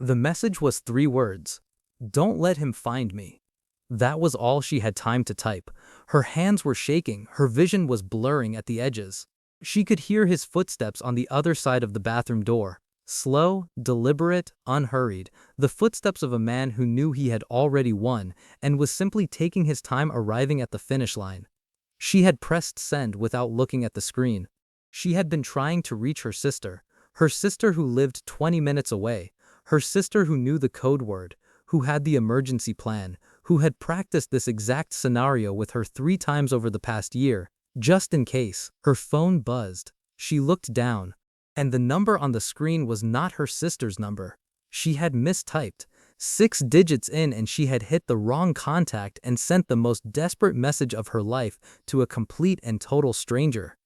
The message was 3 words. Don't let him find me. That was all she had time to type. Her hands were shaking, her vision was blurring at the edges. She could hear his footsteps on the other side of the bathroom door. Slow, deliberate, unhurried, the footsteps of a man who knew he had already won and was simply taking his time arriving at the finish line. She had pressed send without looking at the screen. She had been trying to reach her sister who lived 20 minutes away, her sister who knew the code word, who had the emergency plan, who had practiced this exact scenario with her 3 times over the past year, just in case. Her phone buzzed. She looked down, and the number on the screen was not her sister's number. She had mistyped 6 digits in, and she had hit the wrong contact and sent the most desperate message of her life to a complete and total stranger.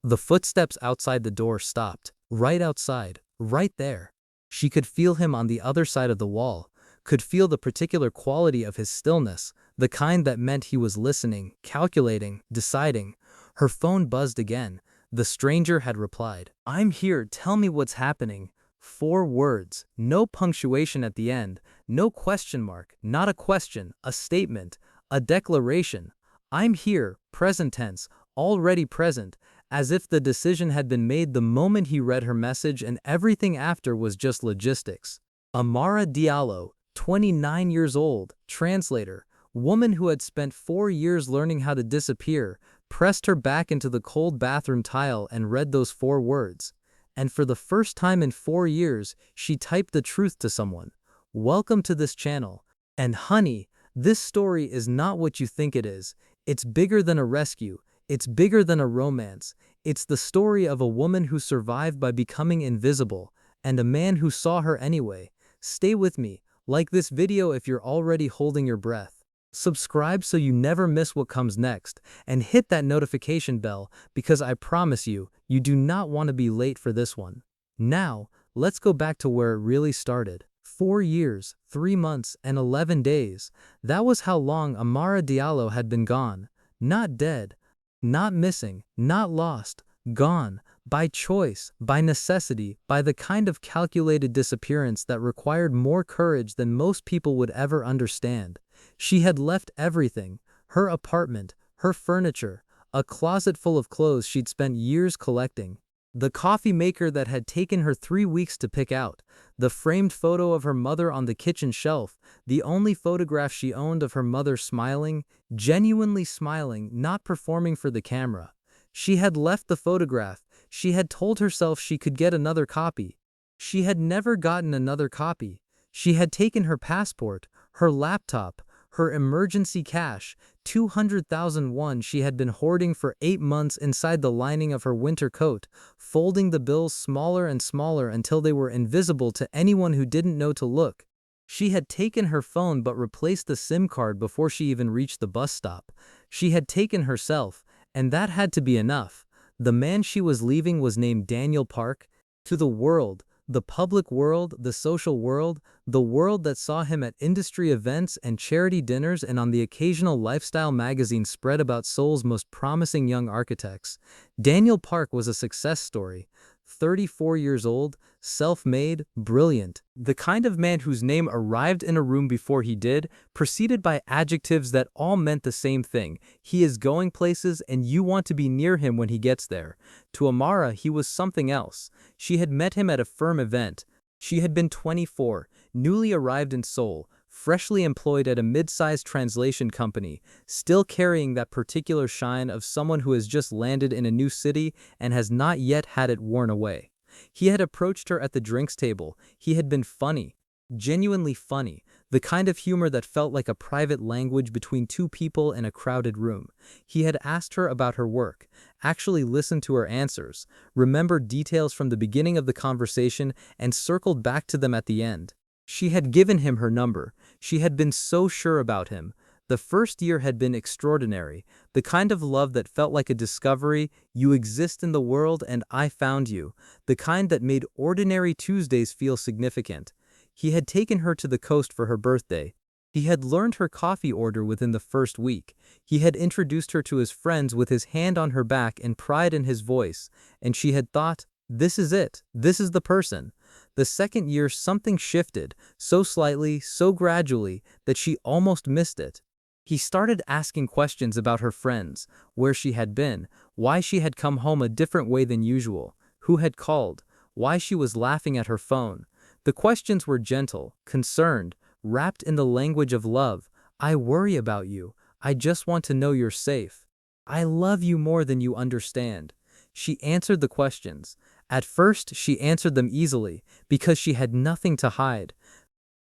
The footsteps outside the door stopped, right outside, right there. She could feel him on the other side of the wall, could feel the particular quality of his stillness, the kind that meant he was listening, calculating, deciding. Her phone buzzed again. The stranger had replied, "I'm here, tell me what's happening." 4 words, no punctuation at the end, no question mark, not a question, a statement, a declaration. "I'm here," present tense, already present, as if the decision had been made the moment he read her message and everything after was just logistics. Amara Diallo, 29 years old, translator, woman who had spent 4 years learning how to disappear, pressed her back into the cold bathroom tile and read those 4 words. And for the first time in 4 years, she typed the truth to someone. "Welcome to this channel. And honey, this story is not what you think it is. It's bigger than a rescue. It's bigger than a romance. It's the story of a woman who survived by becoming invisible, and a man who saw her anyway. Stay with me. Like this video if you're already holding your breath. Subscribe so you never miss what comes next, and hit that notification bell because I promise you, you do not want to be late for this one." Now, let's go back to where it really started. 4 years, 3 months, and 11 days. That was how long Amara Diallo had been gone. Not dead, not missing, not lost, gone. By choice, by necessity, by the kind of calculated disappearance that required more courage than most people would ever understand. She had left everything, her apartment, her furniture, a closet full of clothes she'd spent years collecting, the coffee maker that had taken her 3 weeks to pick out, the framed photo of her mother on the kitchen shelf, the only photograph she owned of her mother smiling, genuinely smiling, not performing for the camera. She had left the photograph. She had told herself she could get another copy. She had never gotten another copy. She had taken her passport, her laptop, her emergency cash, 200,000 won she had been hoarding for 8 months inside the lining of her winter coat, folding the bills smaller and smaller until they were invisible to anyone who didn't know to look. She had taken her phone but replaced the SIM card before she even reached the bus stop. She had taken herself, and that had to be enough. The man she was leaving was named Daniel Park. To the world, the public world, the social world, the world that saw him at industry events and charity dinners and on the occasional lifestyle magazine spread about Seoul's most promising young architects. Daniel Park was a success story. 34 years old, self-made, brilliant. The kind of man whose name arrived in a room before he did, preceded by adjectives that all meant the same thing. He is going places and you want to be near him when he gets there. To Amara, he was something else. She had met him at a firm event. She had been 24, newly arrived in Seoul, freshly employed at a mid-sized translation company, still carrying that particular shine of someone who has just landed in a new city and has not yet had it worn away. He had approached her at the drinks table. He had been funny, genuinely funny, the kind of humor that felt like a private language between 2 people in a crowded room. He had asked her about her work, actually listened to her answers, remembered details from the beginning of the conversation, and circled back to them at the end. She had given him her number. She had been so sure about him. The first year had been extraordinary, the kind of love that felt like a discovery. You exist in the world and I found you, the kind that made ordinary Tuesdays feel significant. He had taken her to the coast for her birthday. He had learned her coffee order within the first week. He had introduced her to his friends with his hand on her back and pride in his voice, and she had thought, this is it, this is the person. The second year something shifted, so slightly, so gradually, that she almost missed it. He started asking questions about her friends, where she had been, why she had come home a different way than usual, who had called, why she was laughing at her phone. The questions were gentle, concerned, wrapped in the language of love. I worry about you. I just want to know you're safe. I love you more than you understand. She answered the questions. At first, she answered them easily, because she had nothing to hide.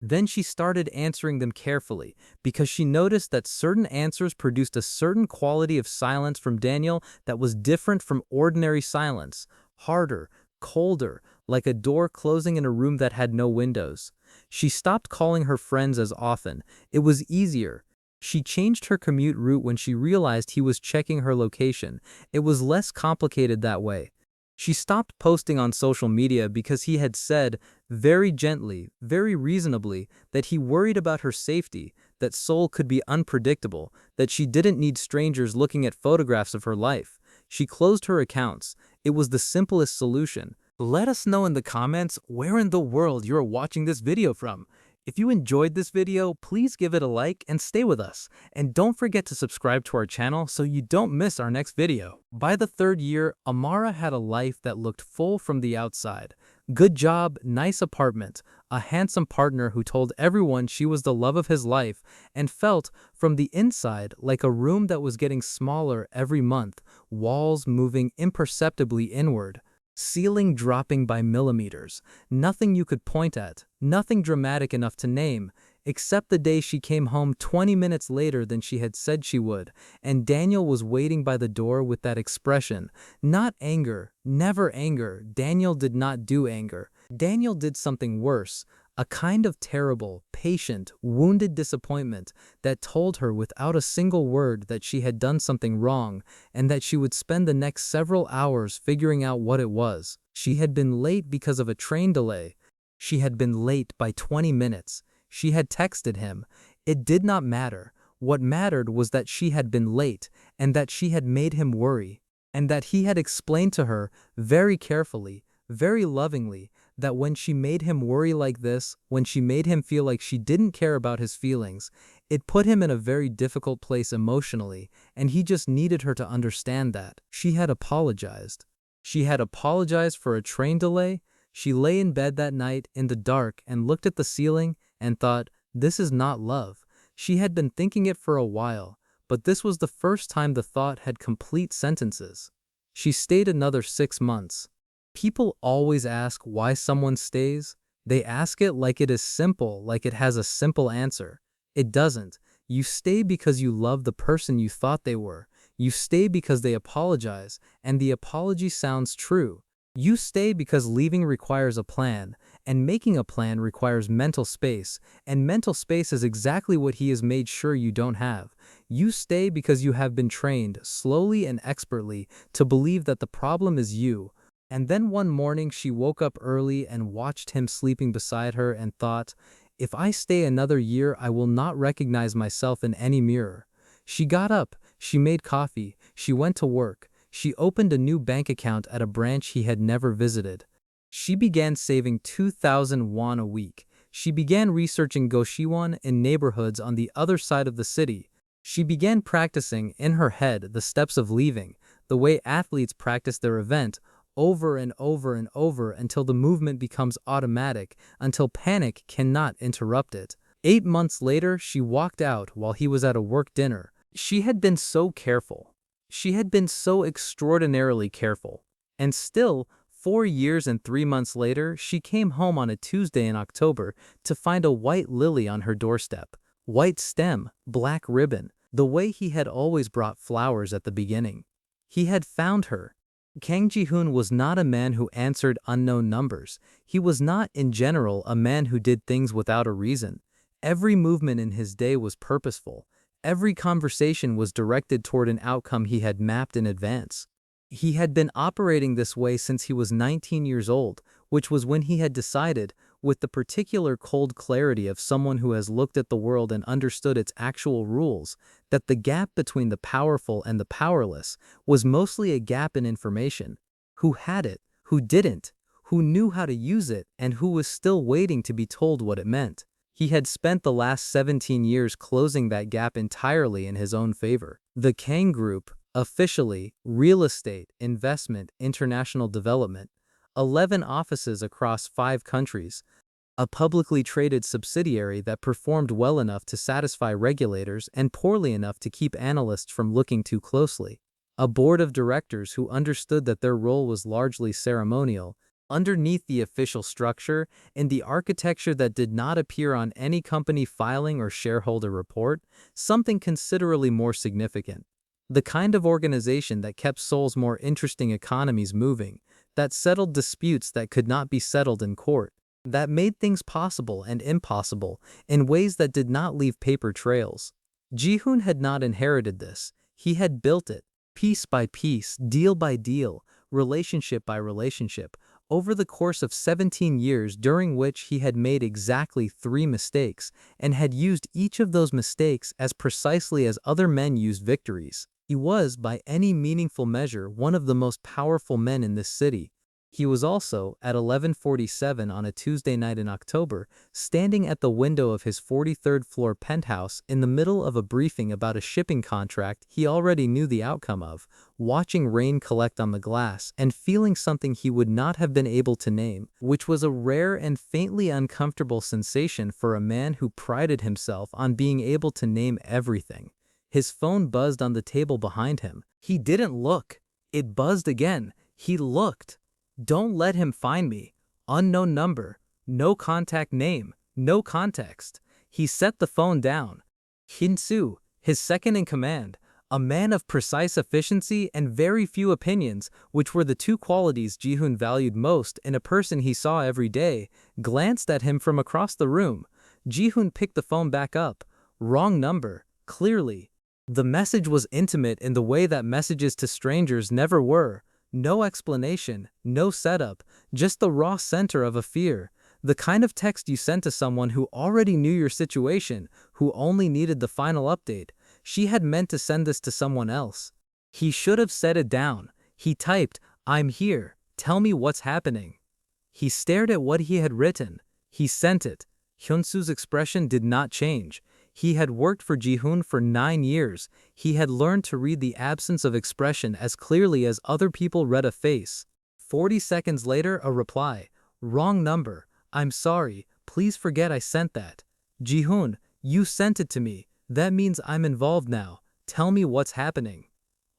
Then she started answering them carefully, because she noticed that certain answers produced a certain quality of silence from Daniel that was different from ordinary silence, harder, colder, like a door closing in a room that had no windows. She stopped calling her friends as often. It was easier. She changed her commute route when she realized he was checking her location. It was less complicated that way. She stopped posting on social media because he had said, very gently, very reasonably, that he worried about her safety, that Seoul could be unpredictable, that she didn't need strangers looking at photographs of her life. She closed her accounts. It was the simplest solution. Let us know in the comments where in the world you are watching this video from. If you enjoyed this video, please give it a like and stay with us. And don't forget to subscribe to our channel so you don't miss our next video. By the third year, Amara had a life that looked full from the outside. Good job, nice apartment, a handsome partner who told everyone she was the love of his life, and felt, from the inside, like a room that was getting smaller every month, walls moving imperceptibly inward. Ceiling dropping by millimeters, nothing you could point at, nothing dramatic enough to name, except the day she came home 20 minutes later than she had said she would, and Daniel was waiting by the door with that expression. Not anger, never anger. Daniel did not do anger. Daniel did something worse, a kind of terrible, patient, wounded disappointment that told her without a single word that she had done something wrong and that she would spend the next several hours figuring out what it was. She had been late because of a train delay. She had been late by 20 minutes. She had texted him. It did not matter. What mattered was that she had been late and that she had made him worry, and that he had explained to her very carefully, very lovingly, that when she made him worry like this, when she made him feel like she didn't care about his feelings, it put him in a very difficult place emotionally, and he just needed her to understand that. She had apologized. She had apologized for a train delay. She lay in bed that night in the dark and looked at the ceiling and thought, this is not love. She had been thinking it for a while, but this was the first time the thought had complete sentences. She stayed another 6 months. People always ask why someone stays. They ask it like it is simple, like it has a simple answer. It doesn't. You stay because you love the person you thought they were. You stay because they apologize, and the apology sounds true. You stay because leaving requires a plan, and making a plan requires mental space, and mental space is exactly what he has made sure you don't have. You stay because you have been trained, slowly and expertly, to believe that the problem is you. And then one morning she woke up early and watched him sleeping beside her and thought, if I stay another year, I will not recognize myself in any mirror. She got up, she made coffee, she went to work, she opened a new bank account at a branch he had never visited. She began saving 2,000 won a week. She began researching Goshiwon in neighborhoods on the other side of the city. She began practicing, in her head, the steps of leaving, the way athletes practice their event, over and over and over until the movement becomes automatic, until panic cannot interrupt it. 8 months later, she walked out while he was at a work dinner. She had been so careful. She had been so extraordinarily careful. And still, 4 years and 3 months later, she came home on a Tuesday in October to find a white lily on her doorstep. White stem, black ribbon, the way he had always brought flowers at the beginning. He had found her. Kang Ji-hoon was not a man who answered unknown numbers. He was not, in general, a man who did things without a reason. Every movement in his day was purposeful. Every conversation was directed toward an outcome he had mapped in advance. He had been operating this way since he was 19 years old, which was when he had decided, with the particular cold clarity of someone who has looked at the world and understood its actual rules, that the gap between the powerful and the powerless was mostly a gap in information. Who had it? Who didn't? who knew how to use it and who was still waiting to be told what it meant. He had spent the last 17 years closing that gap entirely in his own favor. The Kang Group, officially, real estate, investment, international development, 11 offices across 5 countries, a publicly traded subsidiary that performed well enough to satisfy regulators and poorly enough to keep analysts from looking too closely. A board of directors who understood that their role was largely ceremonial, underneath the official structure, in the architecture that did not appear on any company filing or shareholder report, something considerably more significant. The kind of organization that kept Seoul's more interesting economies moving, that settled disputes that could not be settled in court, that made things possible and impossible in ways that did not leave paper trails. Ji-hoon had not inherited this. He had built it, piece by piece, deal by deal, relationship by relationship, over the course of 17 years, during which he had made exactly 3 mistakes and had used each of those mistakes as precisely as other men used victories. He was, by any meaningful measure, one of the most powerful men in this city. He was also, at 11:47 on a Tuesday night in October, standing at the window of his 43rd floor penthouse in the middle of a briefing about a shipping contract he already knew the outcome of, watching rain collect on the glass and feeling something he would not have been able to name, which was a rare and faintly uncomfortable sensation for a man who prided himself on being able to name everything. His phone buzzed on the table behind him. He didn't look. It buzzed again. He looked. Don't let him find me. Unknown number. No contact name. No context. He set the phone down. Hyun-soo, his second in command, a man of precise efficiency and very few opinions, which were the 2 qualities Ji-hoon valued most in a person he saw every day, glanced at him from across the room. Ji-hoon picked the phone back up. Wrong number. Clearly. The message was intimate in the way that messages to strangers never were. No explanation, no setup, just the raw center of a fear. The kind of text you sent to someone who already knew your situation, who only needed the final update. She had meant to send this to someone else. He should have set it down. He typed, "I'm here. Tell me what's happening." He stared at what he had written. He sent it. Hyun-soo's expression did not change. He had worked for Ji-hoon for 9 years. He had learned to read the absence of expression as clearly as other people read a face. 40 seconds later, a reply. Wrong number. I'm sorry. Please forget I sent that. Ji-hoon, you sent it to me. That means I'm involved now. Tell me what's happening.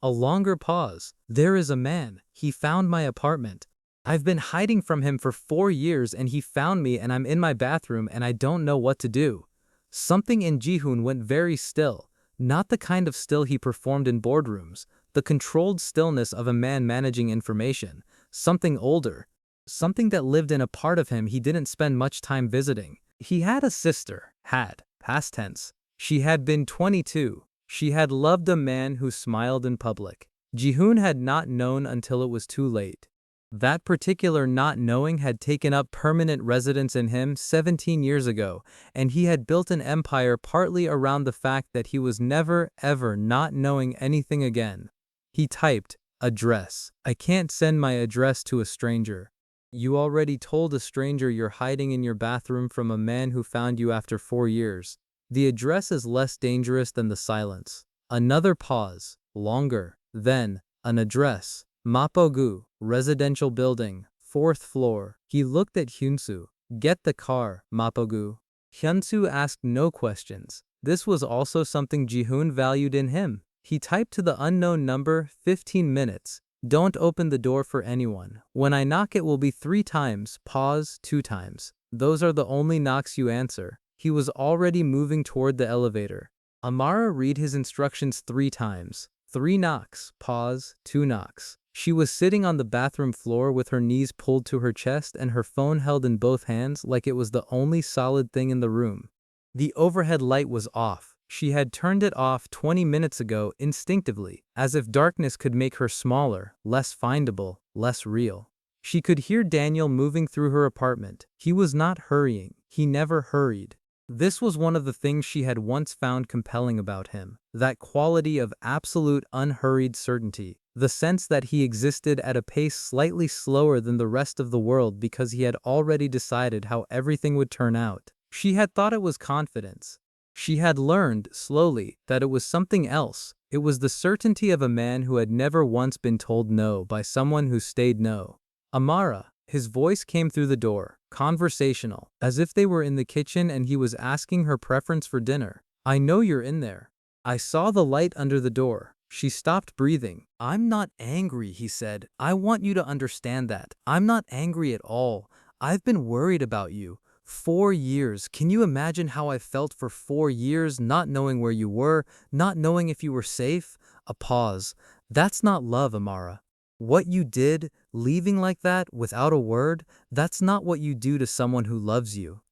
A longer pause. There is a man. He found my apartment. I've been hiding from him for 4 years and he found me and I'm in my bathroom and I don't know what to do. Something in Ji-hoon went very still, not the kind of still he performed in boardrooms, the controlled stillness of a man managing information, something older, something that lived in a part of him he didn't spend much time visiting. He had a sister, past tense. She had been 22. She had loved a man who smiled in public. Ji-hoon had not known until it was too late. That particular not knowing had taken up permanent residence in him 17 years ago, and he had built an empire partly around the fact that he was never, ever not knowing anything again. He typed, "Address. I can't send my address to a stranger." You already told a stranger you're hiding in your bathroom from a man who found you after 4 years. The address is less dangerous than the silence. Another pause, longer, then, an address. Mapogu, residential building, 4th floor. He looked at Hyun-soo. Get the car, Mapogu. Hyun-soo asked no questions. This was also something Ji-hoon valued in him. He typed to the unknown number, 15 minutes. Don't open the door for anyone. When I knock it will be 3 times, pause, 2 times. Those are the only knocks you answer. He was already moving toward the elevator. Amara read his instructions 3 times. 3 knocks, pause, 2 knocks. She was sitting on the bathroom floor with her knees pulled to her chest and her phone held in both hands like it was the only solid thing in the room. The overhead light was off. She had turned it off 20 minutes ago instinctively, as if darkness could make her smaller, less findable, less real. She could hear Daniel moving through her apartment. He was not hurrying. He never hurried. This was one of the things she had once found compelling about him, that quality of absolute unhurried certainty, the sense that he existed at a pace slightly slower than the rest of the world because he had already decided how everything would turn out. She had thought it was confidence. She had learned, slowly, that it was something else. It was the certainty of a man who had never once been told no by someone who stayed no. Amara. His voice came through the door, conversational, as if they were in the kitchen and he was asking her preference for dinner. I know you're in there. I saw the light under the door. She stopped breathing. I'm not angry, he said. I want you to understand that. I'm not angry at all. I've been worried about you. 4 years. Can you imagine how I felt for 4 years, not knowing where you were, not knowing if you were safe? A pause. That's not love, Amara. What you did, leaving like that, without a word, that's not what you do to someone who loves you.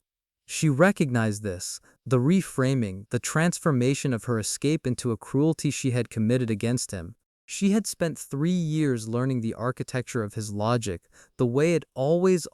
She recognized this, the reframing, the transformation of her escape into a cruelty she had committed against him. She had spent 3 years learning the architecture of his logic, the way it always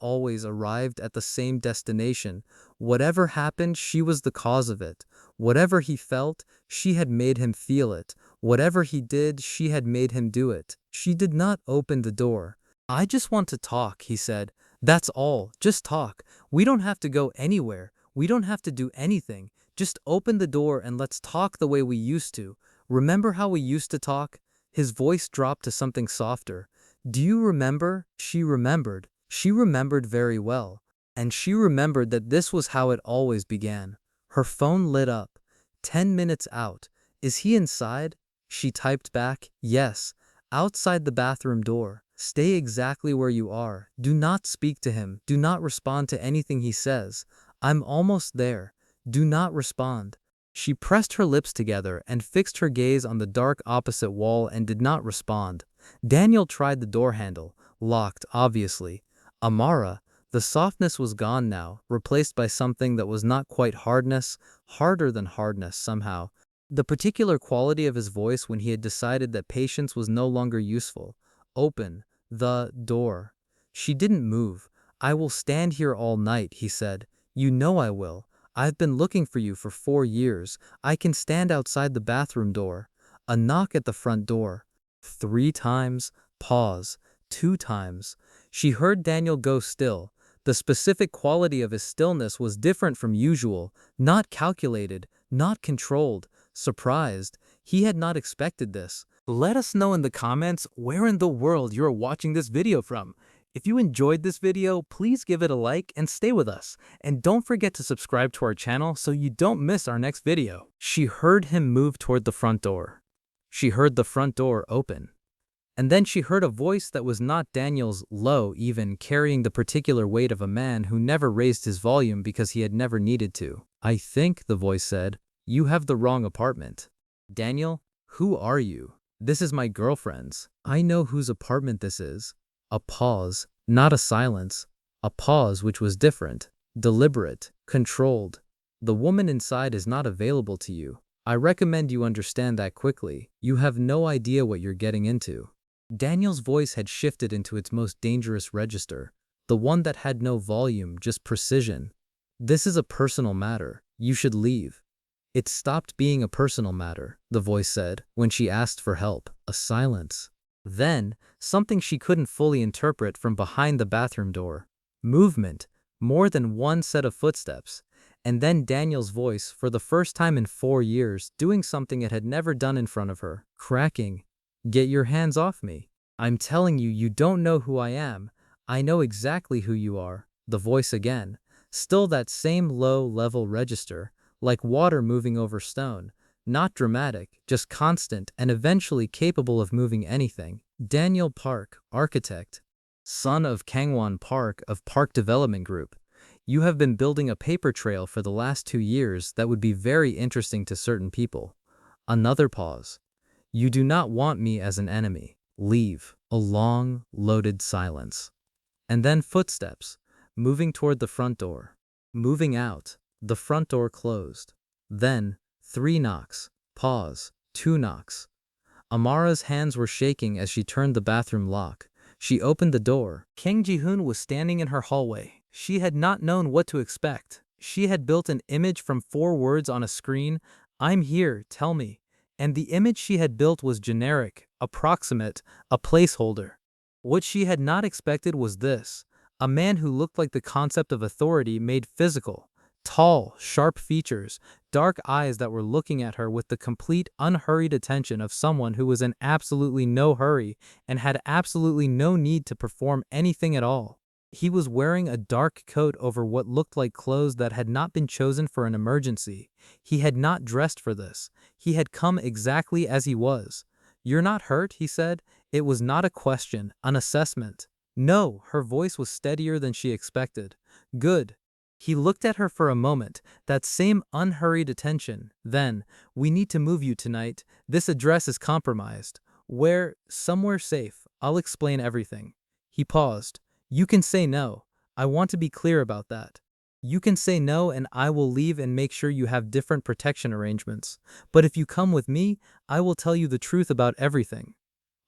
arrived at the same destination. Whatever happened, she was the cause of it. Whatever he felt, she had made him feel it. Whatever he did, she had made him do it. She did not open the door. I just want to talk, he said. That's all, just talk. We don't have to go anywhere. We don't have to do anything. Just open the door and let's talk the way we used to. Remember how we used to talk? His voice dropped to something softer. Do you remember? She remembered. She remembered very well. And she remembered that this was how it always began. Her phone lit up. 10 minutes out. Is he inside? She typed back, yes. Outside the bathroom door. Stay exactly where you are. Do not speak to him. Do not respond to anything he says. I'm almost there. Do not respond. She pressed her lips together and fixed her gaze on the dark opposite wall and did not respond. Daniel tried the door handle, locked, obviously. Amara, the softness was gone now, replaced by something that was not quite hardness, harder than hardness somehow. The particular quality of his voice when he had decided that patience was no longer useful. Open the door. She didn't move. I will stand here all night, he said. You know I will. I've been looking for you for 4 years. I can stand outside the bathroom door. A knock at the front door. 3 times. Pause. 2 times. She heard Daniel go still. The specific quality of his stillness was different from usual, not calculated, not controlled, surprised. He had not expected this. Let us know in the comments where in the world you are watching this video from. If you enjoyed this video, please give it a like and stay with us. And don't forget to subscribe to our channel so you don't miss our next video. She heard him move toward the front door. She heard the front door open. And then she heard a voice that was not Daniel's, low even, carrying the particular weight of a man who never raised his volume because he had never needed to. I think, the voice said, you have the wrong apartment. Daniel, who are you? This is my girlfriend's. I know whose apartment this is. A pause, not a silence. A pause which was different, deliberate, controlled. The woman inside is not available to you. I recommend you understand that quickly. You have no idea what you're getting into. Daniel's voice had shifted into its most dangerous register, the one that had no volume, just precision. This is a personal matter. You should leave. It stopped being a personal matter, the voice said, when she asked for help. A silence. Then, something she couldn't fully interpret from behind the bathroom door. Movement. More than one set of footsteps. And then Daniel's voice, for the first time in 4 years, doing something it had never done in front of her. Cracking. Get your hands off me. I'm telling you, you don't know who I am. I know exactly who you are. The voice again. Still that same low-level register. Like water moving over stone. Not dramatic, just constant and eventually capable of moving anything. Daniel Park, architect. Son of Kangwon Park of Park Development Group. You have been building a paper trail for the last 2 years that would be very interesting to certain people. Another pause. You do not want me as an enemy. Leave. A long, loaded silence. And then footsteps, moving toward the front door. Moving out. The front door closed. Then, 3 knocks. Pause. 2 knocks. Amara's hands were shaking as she turned the bathroom lock. She opened the door. Kang Ji-hoon was standing in her hallway. She had not known what to expect. She had built an image from 4 words on a screen. I'm here, tell me. And the image she had built was generic, approximate, a placeholder. What she had not expected was this: a man who looked like the concept of authority made physical. Tall, sharp features, dark eyes that were looking at her with the complete, unhurried attention of someone who was in absolutely no hurry and had absolutely no need to perform anything at all. He was wearing a dark coat over what looked like clothes that had not been chosen for an emergency. He had not dressed for this. He had come exactly as he was. "You're not hurt?" he said. It was not a question, an assessment. "No," her voice was steadier than she expected. "Good." He looked at her for a moment, that same unhurried attention. Then, "We need to move you tonight. This address is compromised." "Where?" "Somewhere safe. I'll explain everything." He paused. "You can say no. I want to be clear about that. You can say no and I will leave and make sure you have different protection arrangements. But if you come with me, I will tell you the truth about everything."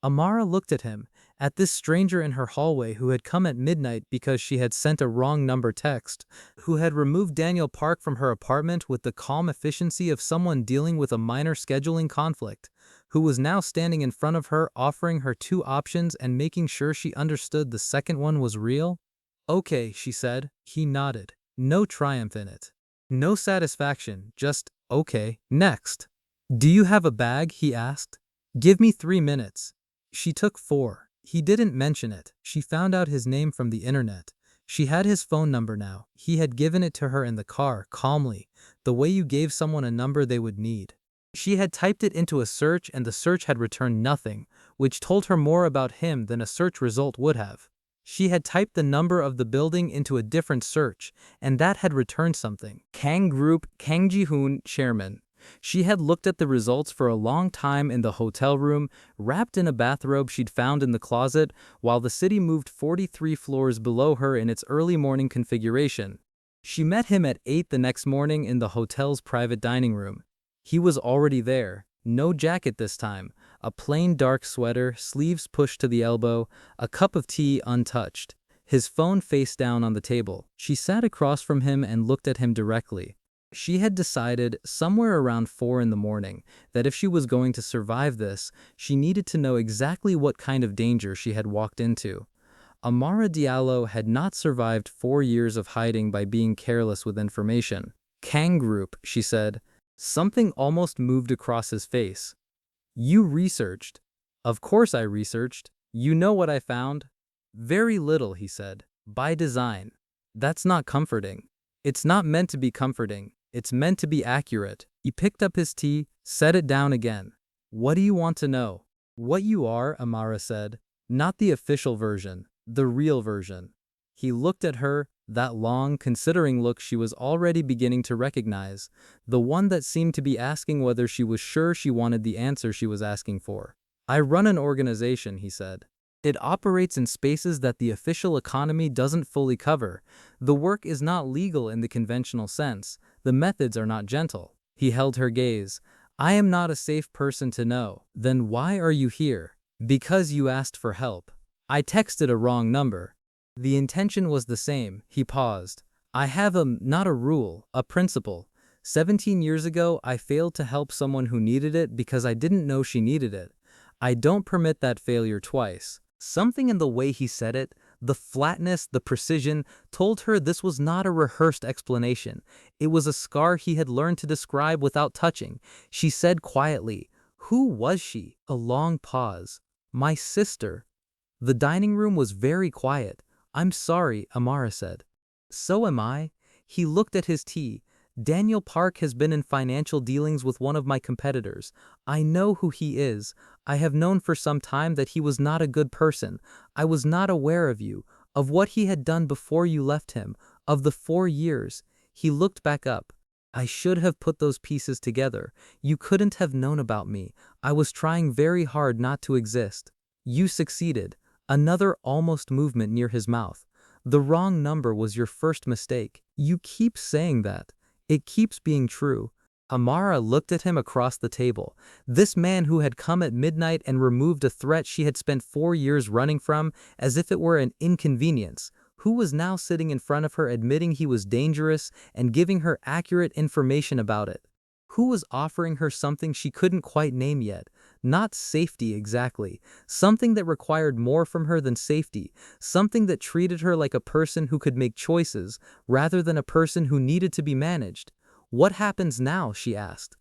Amara looked at him, at this stranger in her hallway who had come at midnight because she had sent a wrong number text, who had removed Daniel Park from her apartment with the calm efficiency of someone dealing with a minor scheduling conflict, who was now standing in front of her offering her 2 options and making sure she understood the second one was real. "Okay," she said. He nodded. No triumph in it. No satisfaction, just, "Okay, next." "Do you have a bag?" he asked. "Give me 3 minutes. She took 4. He didn't mention it. She found out his name from the internet. She had his phone number now. He had given it to her in the car, calmly, the way you gave someone a number they would need. She had typed it into a search and the search had returned nothing, which told her more about him than a search result would have. She had typed the number of the building into a different search, and that had returned something. Kang Group, Kang Ji-hoon, chairman. She had looked at the results for a long time in the hotel room, wrapped in a bathrobe she'd found in the closet, while the city moved 43 floors below her in its early morning configuration. She met him at 8 the next morning in the hotel's private dining room. He was already there. No jacket this time. A plain dark sweater, sleeves pushed to the elbow, a cup of tea untouched. His phone face down on the table. She sat across from him and looked at him directly. She had decided, somewhere around 4 in the morning, that if she was going to survive this, she needed to know exactly what kind of danger she had walked into. Amara Diallo had not survived 4 years of hiding by being careless with information. "Kang Group," she said. Something almost moved across his face. "You researched." "Of course I researched. You know what I found?" "Very little," he said. "By design." "That's not comforting." "It's not meant to be comforting. It's meant to be accurate." He picked up his tea, set it down again. "What do you want to know?" "What you are," Amara said. "Not the official version, the real version." He looked at her, that long, considering look she was already beginning to recognize, the one that seemed to be asking whether she was sure she wanted the answer she was asking for. "I run an organization," he said. "It operates in spaces that the official economy doesn't fully cover. The work is not legal in the conventional sense. The methods are not gentle." He held her gaze. "I am not a safe person to know." "Then why are you here?" "Because you asked for help." "I texted a wrong number." The intention was the same. He paused. "I have not a rule, a principle. 17 years ago, I failed to help someone who needed it because I didn't know she needed it. I don't permit that failure twice." Something in the way he said it, the flatness, the precision, told her this was not a rehearsed explanation. It was a scar he had learned to describe without touching. She said quietly, "Who was she?" A long pause. "My sister." The dining room was very quiet. "I'm sorry," Amara said. "So am I." He looked at his tea. "Daniel Park has been in financial dealings with one of my competitors. I know who he is. I have known for some time that he was not a good person. I was not aware of you, of what he had done before you left him, of the 4 years." He looked back up. "I should have put those pieces together. You couldn't have known about me. I was trying very hard not to exist." "You succeeded." Another almost movement near his mouth. "The wrong number was your first mistake. You keep saying that. It keeps being true." Amara looked at him across the table. This man who had come at midnight and removed a threat she had spent 4 years running from as if it were an inconvenience. Who was now sitting in front of her admitting he was dangerous and giving her accurate information about it? Who was offering her something she couldn't quite name yet? Not safety exactly. Something that required more from her than safety. Something that treated her like a person who could make choices, rather than a person who needed to be managed. What happens now? She asked.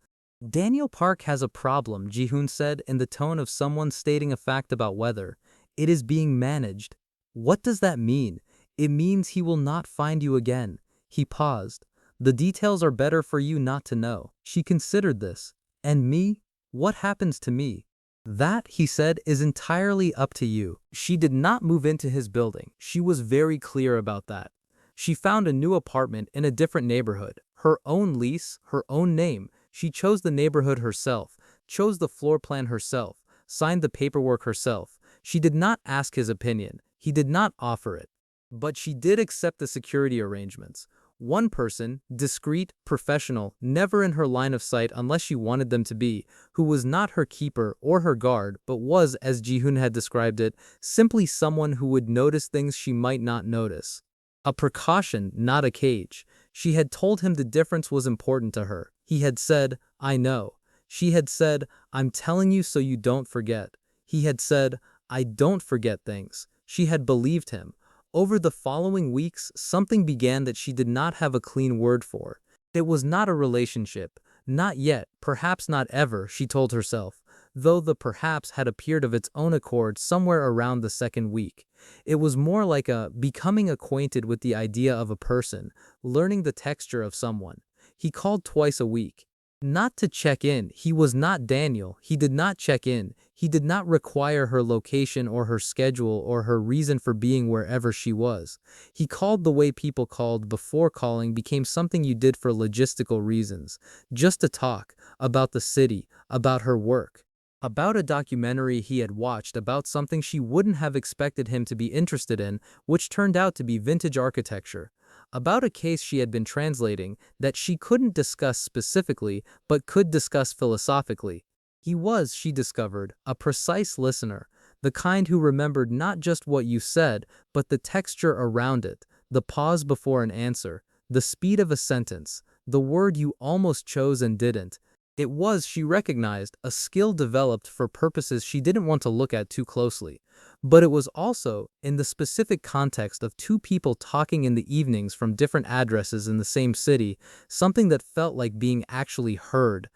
Daniel Park has a problem, Ji-hoon said in the tone of someone stating a fact about weather. It is being managed. What does that mean? It means he will not find you again. He paused. The details are better for you not to know. She considered this. And me? What happens to me? That, he said, is entirely up to you. She did not move into his building. She was very clear about that. She found a new apartment in a different neighborhood. Her own lease, her own name. She chose the neighborhood herself, chose the floor plan herself, signed the paperwork herself. She did not ask his opinion. He did not offer it. But she did accept the security arrangements. One person, discreet, professional, never in her line of sight unless she wanted them to be, who was not her keeper or her guard, but was, as Ji-hoon had described it, simply someone who would notice things she might not notice. A precaution, not a cage. She had told him the difference was important to her. He had said, I know. She had said, I'm telling you so you don't forget. He had said, I don't forget things. She had believed him. Over the following weeks, something began that she did not have a clean word for. It was not a relationship. Not yet, perhaps not ever, she told herself, though the perhaps had appeared of its own accord somewhere around the second week. It was more like a becoming acquainted with the idea of a person, learning the texture of someone. He called twice a week. Not to check in. He was not Daniel. He did not check in. He did not require her location or her schedule or her reason for being wherever she was. He called the way people called before calling became something you did for logistical reasons. Just to talk about the city, about her work, about a documentary he had watched about something she wouldn't have expected him to be interested in, which turned out to be vintage architecture. About a case she had been translating that she couldn't discuss specifically but could discuss philosophically. He was, she discovered, a precise listener, the kind who remembered not just what you said, but the texture around it, the pause before an answer, the speed of a sentence, the word you almost chose and didn't. It was, she recognized, a skill developed for purposes she didn't want to look at too closely. But it was also, in the specific context of two people talking in the evenings from different addresses in the same city, something that felt like being actually heard.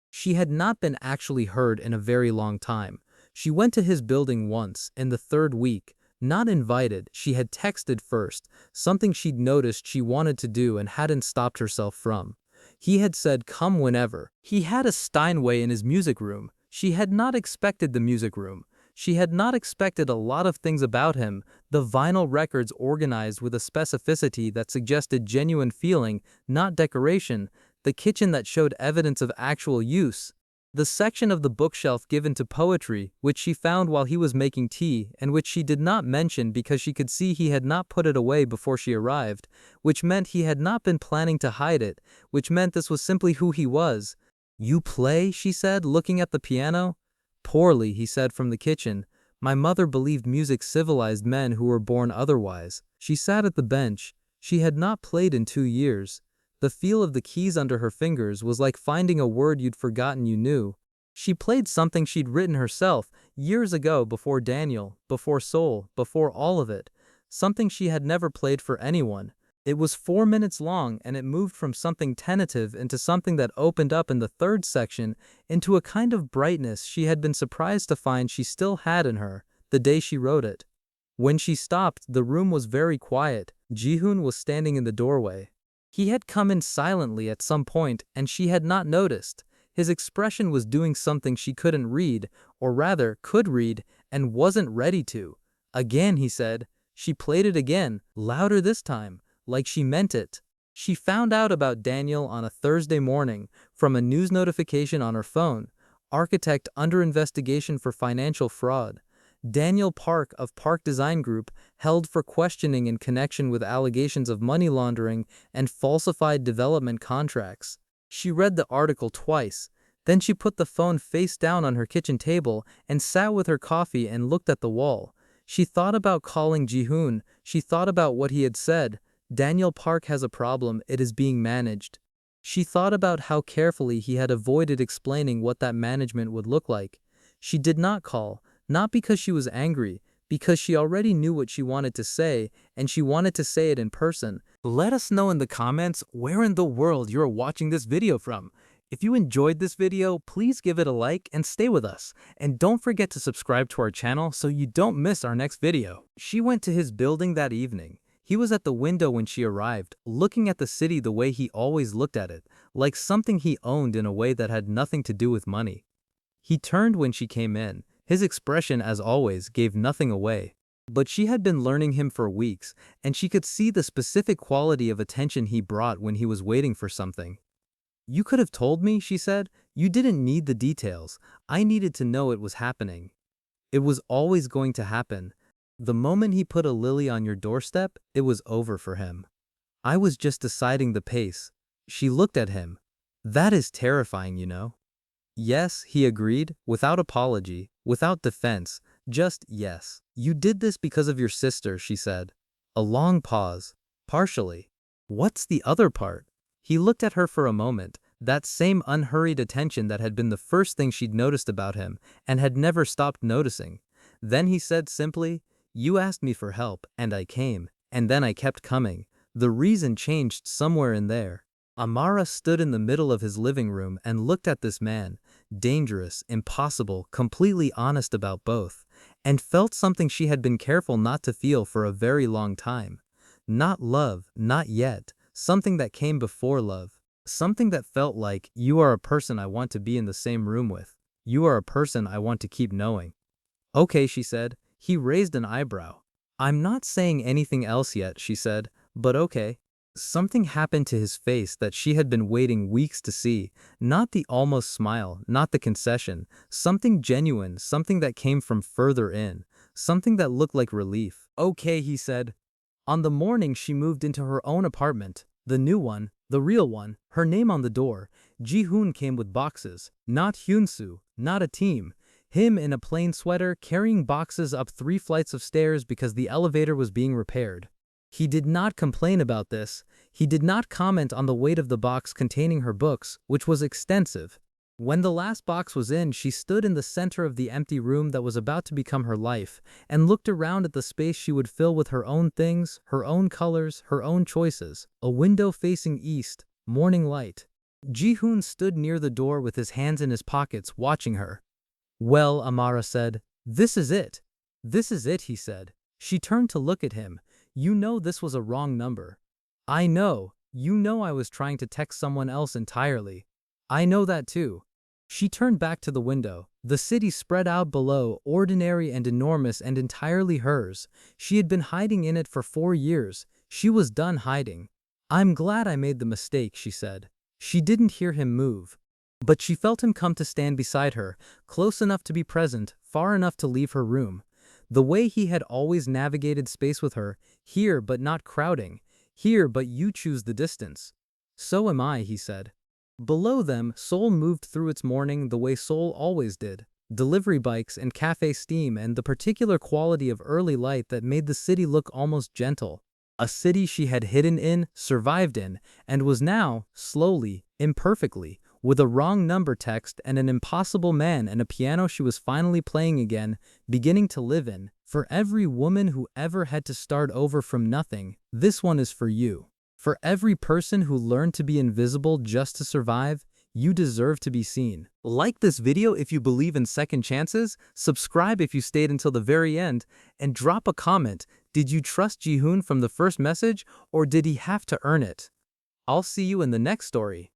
She had not been actually heard in a very long time. She went to his building once, in the third week. Not invited, she had texted first, something she'd noticed she wanted to do and hadn't stopped herself from. He had said come whenever. He had a Steinway in his music room. She had not expected the music room. She had not expected a lot of things about him, the vinyl records organized with a specificity that suggested genuine feeling, not decoration, the kitchen that showed evidence of actual use, the section of the bookshelf given to poetry, which she found while he was making tea and which she did not mention because she could see he had not put it away before she arrived, which meant he had not been planning to hide it, which meant this was simply who he was. You play, she said, looking at the piano. Poorly, he said from the kitchen. My mother believed music civilized men who were born otherwise. She sat at the bench. She had not played in 2 years. The feel of the keys under her fingers was like finding a word you'd forgotten you knew. She played something she'd written herself, years ago, before Daniel, before Seoul, before all of it. Something she had never played for anyone. It was 4 minutes long, and it moved from something tentative into something that opened up in the third section into a kind of brightness she had been surprised to find she still had in her, the day she wrote it. When she stopped, the room was very quiet. Ji-hoon was standing in the doorway. He had come in silently at some point, and she had not noticed. His expression was doing something she couldn't read, or rather, could read, and wasn't ready to. Again, he said. She played it again, louder this time, like she meant it. She found out about Daniel on a Thursday morning, from a news notification on her phone. Architect under investigation for financial fraud. Daniel Park of Park Design Group held for questioning in connection with allegations of money laundering and falsified development contracts. She read the article twice. Then she put the phone face down on her kitchen table and sat with her coffee and looked at the wall. She thought about calling Ji-hoon. She thought about what he had said. Daniel Park has a problem, it is being managed. She thought about how carefully he had avoided explaining what that management would look like. She did not call, not because she was angry, because she already knew what she wanted to say, and she wanted to say it in person. Let us know in the comments where in the world you are watching this video from. If you enjoyed this video, please give it a like and stay with us. And don't forget to subscribe to our channel so you don't miss our next video. She went to his building that evening. He was at the window when she arrived, looking at the city the way he always looked at it, like something he owned in a way that had nothing to do with money. He turned when she came in. His expression, as always, gave nothing away. But she had been learning him for weeks, and she could see the specific quality of attention he brought when he was waiting for something. "You could have told me," she said. "You didn't need the details. I needed to know it was happening. It was always going to happen. The moment he put a lily on your doorstep, it was over for him. I was just deciding the pace." She looked at him. "That is terrifying, you know." "Yes," he agreed, without apology, without defense, just yes. "You did this because of your sister," she said. A long pause. "Partially. What's the other part?" He looked at her for a moment, that same unhurried attention that had been the first thing she'd noticed about him and had never stopped noticing. Then he said simply, "You asked me for help, and I came, and then I kept coming. The reason changed somewhere in there." Amara stood in the middle of his living room and looked at this man, dangerous, impossible, completely honest about both, and felt something she had been careful not to feel for a very long time. Not love, not yet, something that came before love. Something that felt like, "You are a person I want to be in the same room with. You are a person I want to keep knowing." "Okay," she said. He raised an eyebrow. "I'm not saying anything else yet," she said, "but okay." Something happened to his face that she had been waiting weeks to see. Not the almost smile, not the concession. Something genuine, something that came from further in. Something that looked like relief. "Okay," he said. On the morning she moved into her own apartment, the new one, the real one, her name on the door, Ji-hoon came with boxes. Not Hyun-soo, not a team. Him in a plain sweater, carrying boxes up 3 flights of stairs because the elevator was being repaired. He did not complain about this. He did not comment on the weight of the box containing her books, which was extensive. When the last box was in, she stood in the center of the empty room that was about to become her life, and looked around at the space she would fill with her own things, her own colors, her own choices. A window facing east, morning light. Ji-hoon stood near the door with his hands in his pockets, watching her. "Well," Amara said, "this is it." "This is it," he said. She turned to look at him. "You know this was a wrong number." "I know. You know I was trying to text someone else entirely." "I know that too." She turned back to the window. The city spread out below, ordinary and enormous and entirely hers. She had been hiding in it for 4 years. She was done hiding. "I'm glad I made the mistake," she said. She didn't hear him move. But she felt him come to stand beside her, close enough to be present, far enough to leave her room. The way he had always navigated space with her, here but not crowding, here but you choose the distance. "So am I," he said. Below them, Seoul moved through its morning the way Seoul always did. Delivery bikes and cafe steam and the particular quality of early light that made the city look almost gentle. A city she had hidden in, survived in, and was now, slowly, imperfectly, with a wrong number text and an impossible man and a piano she was finally playing again, beginning to live in. For every woman who ever had to start over from nothing, this one is for you. For every person who learned to be invisible just to survive, you deserve to be seen. Like this video if you believe in second chances, subscribe if you stayed until the very end, and drop a comment. Did you trust Ji-hoon from the first message, or did he have to earn it? I'll see you in the next story.